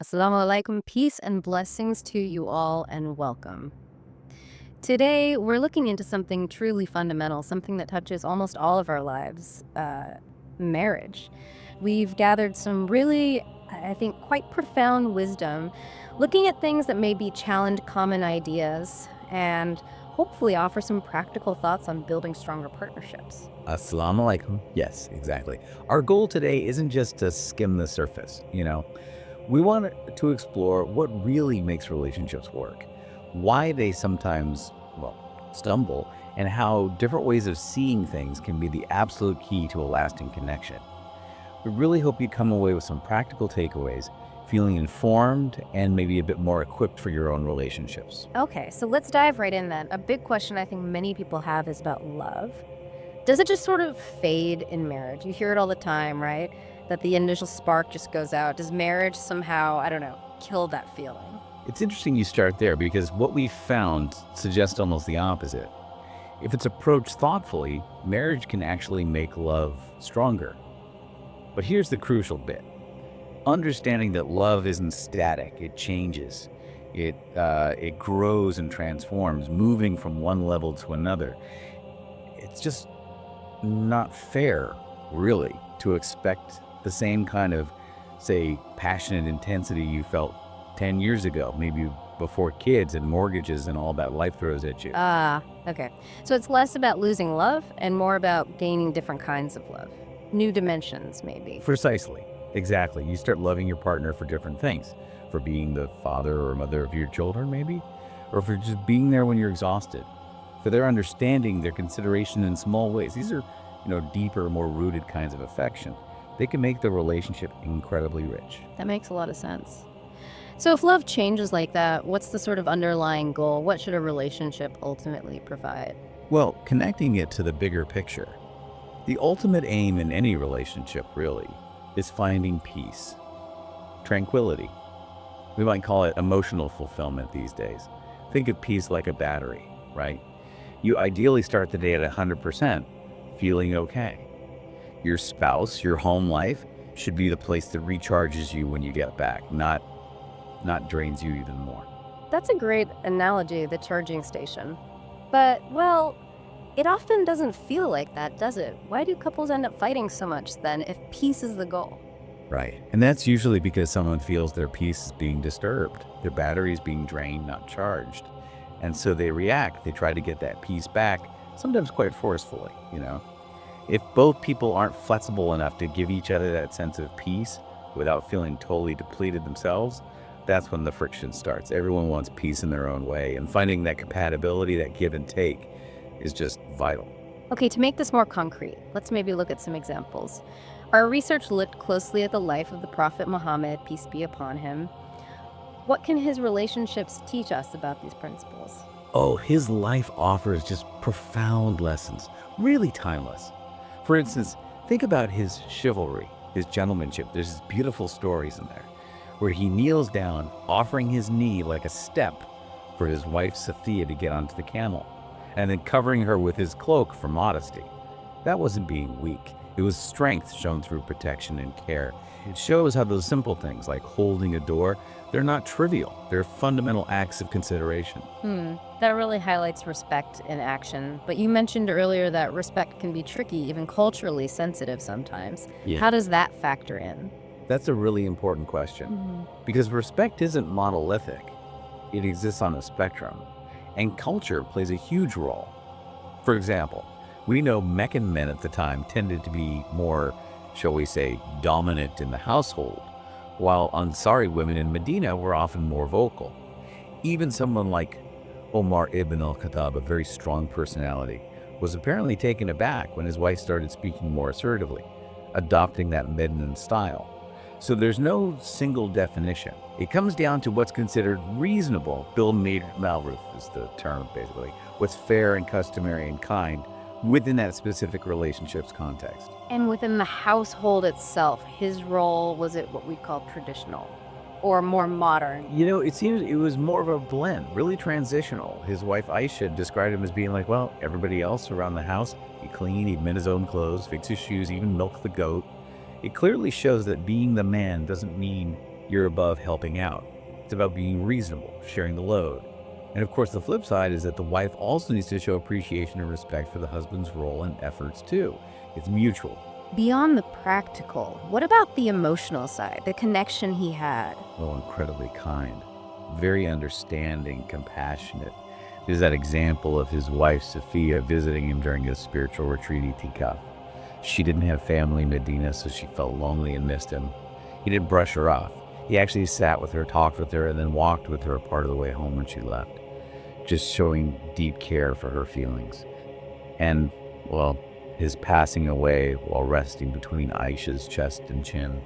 Assalamu alaikum, peace and blessings to you all, and welcome. Today, we're looking into something truly fundamental, something that touches almost all of our lives marriage. We've gathered some really, I think, quite profound wisdom, looking at things that maybe challenge common ideas and hopefully offer some practical thoughts on building stronger partnerships. Assalamu alaikum. Yes, exactly. Our goal today isn't just to skim the surface. We want to explore what really makes relationships work, why they sometimes, stumble, and how different ways of seeing things can be the absolute key to a lasting connection. We really hope you come away with some practical takeaways, feeling informed and maybe a bit more equipped for your own relationships. Okay, so let's dive right in then. A big question I think many people have is about love. Does it just sort of fade in marriage? You hear it all the time, right? That the initial spark just goes out. Does marriage somehow, I don't know, kill that feeling? It's interesting you start there because what we found suggests almost the opposite. If it's approached thoughtfully, marriage can actually make love stronger. But here's the crucial bit. Understanding that love isn't static, it changes. It grows and transforms, moving from one level to another. It's just not fair, really, to expect the same kind of, say, passionate intensity you felt 10 years ago, maybe before kids and mortgages and all that life throws at you. Ah, okay. So it's less about losing love and more about gaining different kinds of love. New dimensions, maybe. Precisely. Exactly. You start loving your partner for different things, for being the father or mother of your children, maybe, or for just being there when you're exhausted, for their understanding, their consideration in small ways. These are, deeper, more rooted kinds of affection. They can make the relationship incredibly rich. That makes a lot of sense. So if love changes like that, what's the sort of underlying goal? What should a relationship ultimately provide? Well, connecting it to the bigger picture, the ultimate aim in any relationship, really, is finding peace, tranquility. We might call it emotional fulfillment these days. Think of peace like a battery, right? You ideally start the day at 100%, feeling okay. Your spouse, your home life, should be the place that recharges you when you get back, not drains you even more. That's a great analogy, the charging station. But, well, it often doesn't feel like that, does it? Why do couples end up fighting so much then if peace is the goal? Right. And that's usually because someone feels their peace is being disturbed. Their battery is being drained, not charged. And so they react. They try to get that peace back, sometimes quite forcefully. If both people aren't flexible enough to give each other that sense of peace without feeling totally depleted themselves, that's when the friction starts. Everyone wants peace in their own way, and finding that compatibility, that give and take, is just vital. Okay, to make this more concrete, let's maybe look at some examples. Our research looked closely at the life of the Prophet Muhammad, peace be upon him. What can his relationships teach us about these principles? Oh, his life offers just profound lessons, really timeless. For instance, think about his chivalry, his gentlemanship. There's these beautiful stories in there where he kneels down, offering his knee like a step for his wife Safiya to get onto the camel, and then covering her with his cloak for modesty. That wasn't being weak. It was strength shown through protection and care. It shows how those simple things like holding a door, they're not trivial. They're fundamental acts of consideration. That really highlights respect in action. But you mentioned earlier that respect can be tricky, even culturally sensitive sometimes. Yeah. How does that factor in? That's a really important question because respect isn't monolithic. It exists on a spectrum, and culture plays a huge role. For example, we know Meccan men at the time tended to be more, shall we say, dominant in the household, while Ansari women in Medina were often more vocal. Even someone like Omar ibn al-Khattab, a very strong personality, was apparently taken aback when his wife started speaking more assertively, adopting that Medinan style. So there's no single definition. It comes down to what's considered reasonable. Bil Ma'ruf is the term, basically. What's fair and customary and kind within that specific relationship's context. And within the household itself, his role, was it what we call traditional or more modern? It seems it was more of a blend, really transitional. His wife Aisha described him as being like, well, everybody else around the house, he'd clean, he'd mend his own clothes, fix his shoes, even milk the goat. It clearly shows that being the man doesn't mean You're above helping out. It's about being reasonable, sharing the load. And of course, the flip side is that the wife also needs to show appreciation and respect for the husband's role and efforts too. It's mutual. Beyond the practical, what about the emotional side, the connection he had? Oh, incredibly kind, very understanding, compassionate. There's that example of his wife, Sophia, visiting him during his spiritual retreat in Tikaf. She didn't have family in Medina, so she felt lonely and missed him. He didn't brush her off. He actually sat with her, talked with her, and then walked with her part of the way home when she left, just showing deep care for her feelings. And, well, his passing away while resting between Aisha's chest and chin,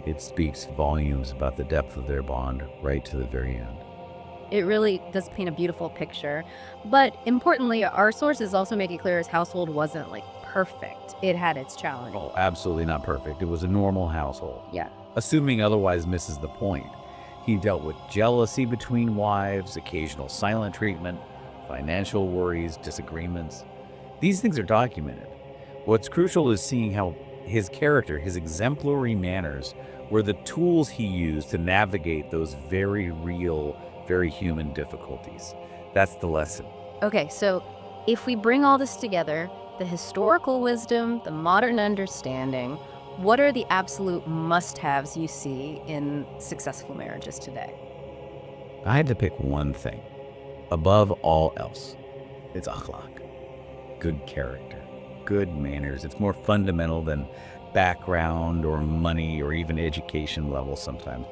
it speaks volumes about the depth of their bond right to the very end. It really does paint a beautiful picture. But importantly, our sources also make it clear his household wasn't like perfect. It had its challenges. Oh, absolutely not perfect. It was a normal household. Yeah. Assuming otherwise misses the point. He dealt with jealousy between wives, occasional silent treatment, financial worries, disagreements. These things are documented. What's crucial is seeing how his character, his exemplary manners, were the tools he used to navigate those very real, very human difficulties. That's the lesson. Okay, so if we bring all this together, the historical wisdom, the modern understanding, what are the absolute must-haves you see in successful marriages today? I had to pick one thing. Above all else, it's akhlaq. Good character, good manners. It's more fundamental than background or money or even education level sometimes.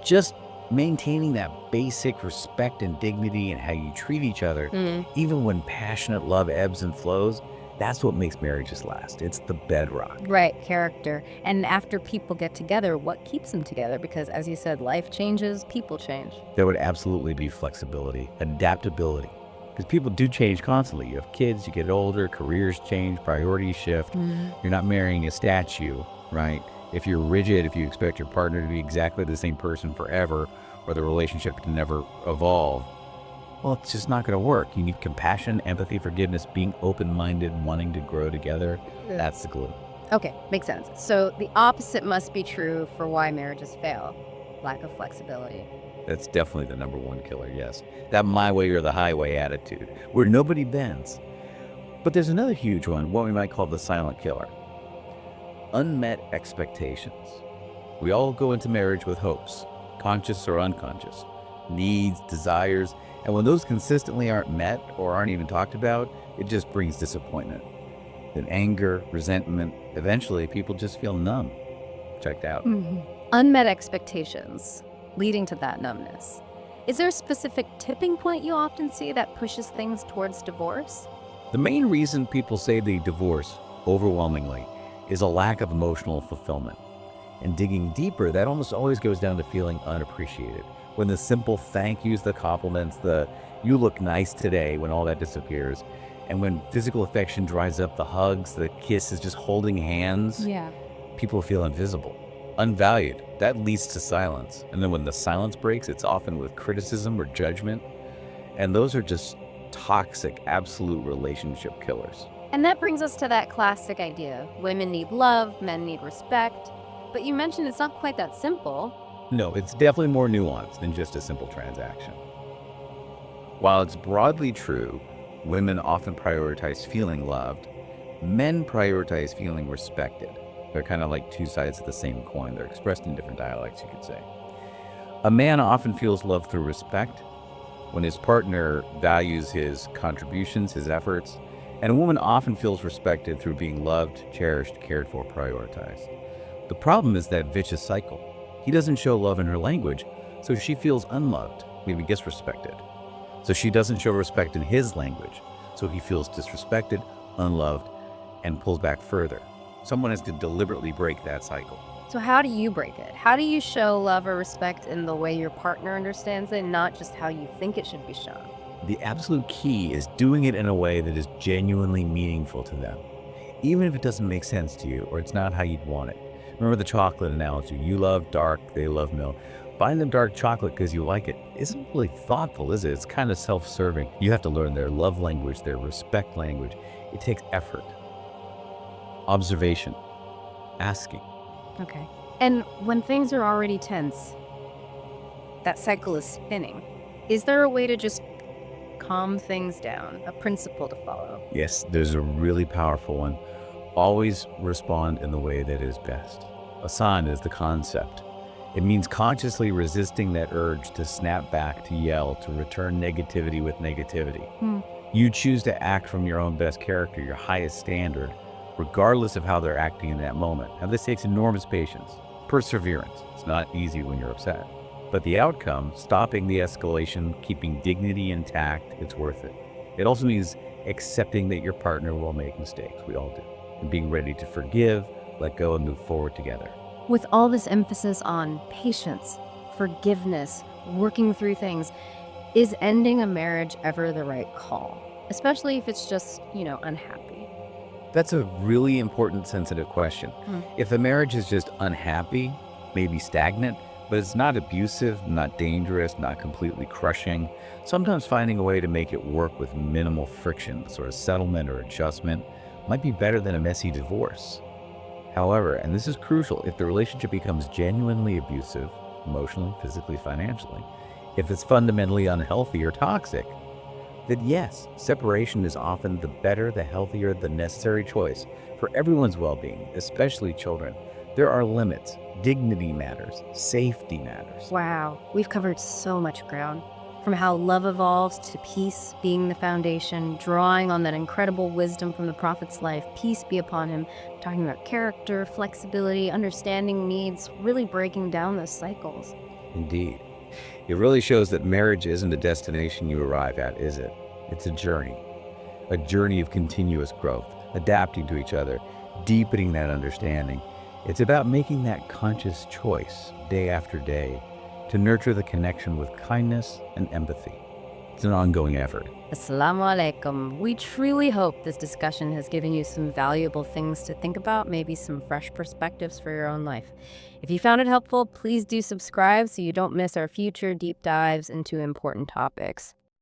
Just maintaining that basic respect and dignity and how you treat each other, even when passionate love ebbs and flows, that's what makes marriages last. It's the bedrock. Right, character. And after people get together, what keeps them together? Because as you said, life changes, people change. There would absolutely be flexibility, adaptability. Because people do change constantly. You have kids, you get older, careers change, priorities shift. You're not marrying a statue, right? If you're rigid, if you expect your partner to be exactly the same person forever, or the relationship to never evolve, well, it's just not going to work. You need compassion, empathy, forgiveness, being open-minded, wanting to grow together. That's the glue. Okay, makes sense. So the opposite must be true for why marriages fail. Lack of flexibility. That's definitely the number one killer, yes. That my way or the highway attitude, where nobody bends. But there's another huge one, what we might call the silent killer. Unmet expectations. We all go into marriage with hopes, conscious or unconscious, needs, desires, and when those consistently aren't met or aren't even talked about, it just brings disappointment. Then anger, resentment, eventually people just feel numb, checked out. Unmet expectations leading to that numbness. Is there a specific tipping point you often see that pushes things towards divorce? The main reason people say they divorce, overwhelmingly, is a lack of emotional fulfillment. And digging deeper, that almost always goes down to feeling unappreciated. When the simple thank yous, the compliments, the you look nice today, when all that disappears, and when physical affection dries up, the hugs, the kisses, just holding hands, people feel invisible, unvalued. That leads to silence. And then when the silence breaks, it's often with criticism or judgment. And those are just toxic, absolute relationship killers. And that brings us to that classic idea. Women need love, men need respect. But you mentioned it's not quite that simple. No, it's definitely more nuanced than just a simple transaction. While it's broadly true, women often prioritize feeling loved, men prioritize feeling respected. They're kind of like two sides of the same coin. They're expressed in different dialects, you could say. A man often feels love through respect when his partner values his contributions, his efforts, and a woman often feels respected through being loved, cherished, cared for, prioritized. The problem is that vicious cycle. He doesn't show love in her language, so she feels unloved, maybe disrespected. So she doesn't show respect in his language, so he feels disrespected, unloved, and pulls back further. Someone has to deliberately break that cycle. So how do you break it? How do you show love or respect in the way your partner understands it, not just how you think it should be shown? The absolute key is doing it in a way that is genuinely meaningful to them, even if it doesn't make sense to you or it's not how you'd want it. Remember the chocolate analogy. You love dark, they love milk. Buying them dark chocolate because you like it isn't really thoughtful, is it? It's kind of self-serving. You have to learn their love language, their respect language. It takes effort, observation, asking. Okay. And when things are already tense, that cycle is spinning. Is there a way to just calm things down, a principle to follow? Yes, there's a really powerful one. Always respond in the way that is best. Asan is the concept. It means consciously resisting that urge to snap back, to yell, to return negativity with negativity. Hmm. You choose to act from your own best character, your highest standard, regardless of how they're acting in that moment. Now, this takes enormous patience, perseverance. It's not easy when you're upset. But the outcome, stopping the escalation, keeping dignity intact, it's worth it. It also means accepting that your partner will make mistakes. We all do. And being ready to forgive, let go, and move forward together. With all this emphasis on patience, forgiveness, working through things, is ending a marriage ever the right call? Especially if it's just, unhappy. That's a really important, sensitive question. Hmm. If the marriage is just unhappy, maybe stagnant, but it's not abusive, not dangerous, not completely crushing, sometimes finding a way to make it work with minimal friction, sort of settlement or adjustment, might be better than a messy divorce. However, and this is crucial, if the relationship becomes genuinely abusive, emotionally, physically, financially, if it's fundamentally unhealthy or toxic, then yes, separation is often the better, the healthier, the necessary choice for everyone's well-being, especially children. There are limits. Dignity matters. Safety matters. Wow, we've covered so much ground. From how love evolves to peace being the foundation, drawing on that incredible wisdom from the Prophet's life, peace be upon him, talking about character, flexibility, understanding needs, really breaking down those cycles. Indeed. It really shows that marriage isn't a destination you arrive at, is it? It's a journey of continuous growth, adapting to each other, deepening that understanding. It's about making that conscious choice day after day to nurture the connection with kindness and empathy. It's an ongoing effort. Assalamu alaikum. We truly hope this discussion has given you some valuable things to think about, maybe some fresh perspectives for your own life. If you found it helpful, please do subscribe so you don't miss our future deep dives into important topics.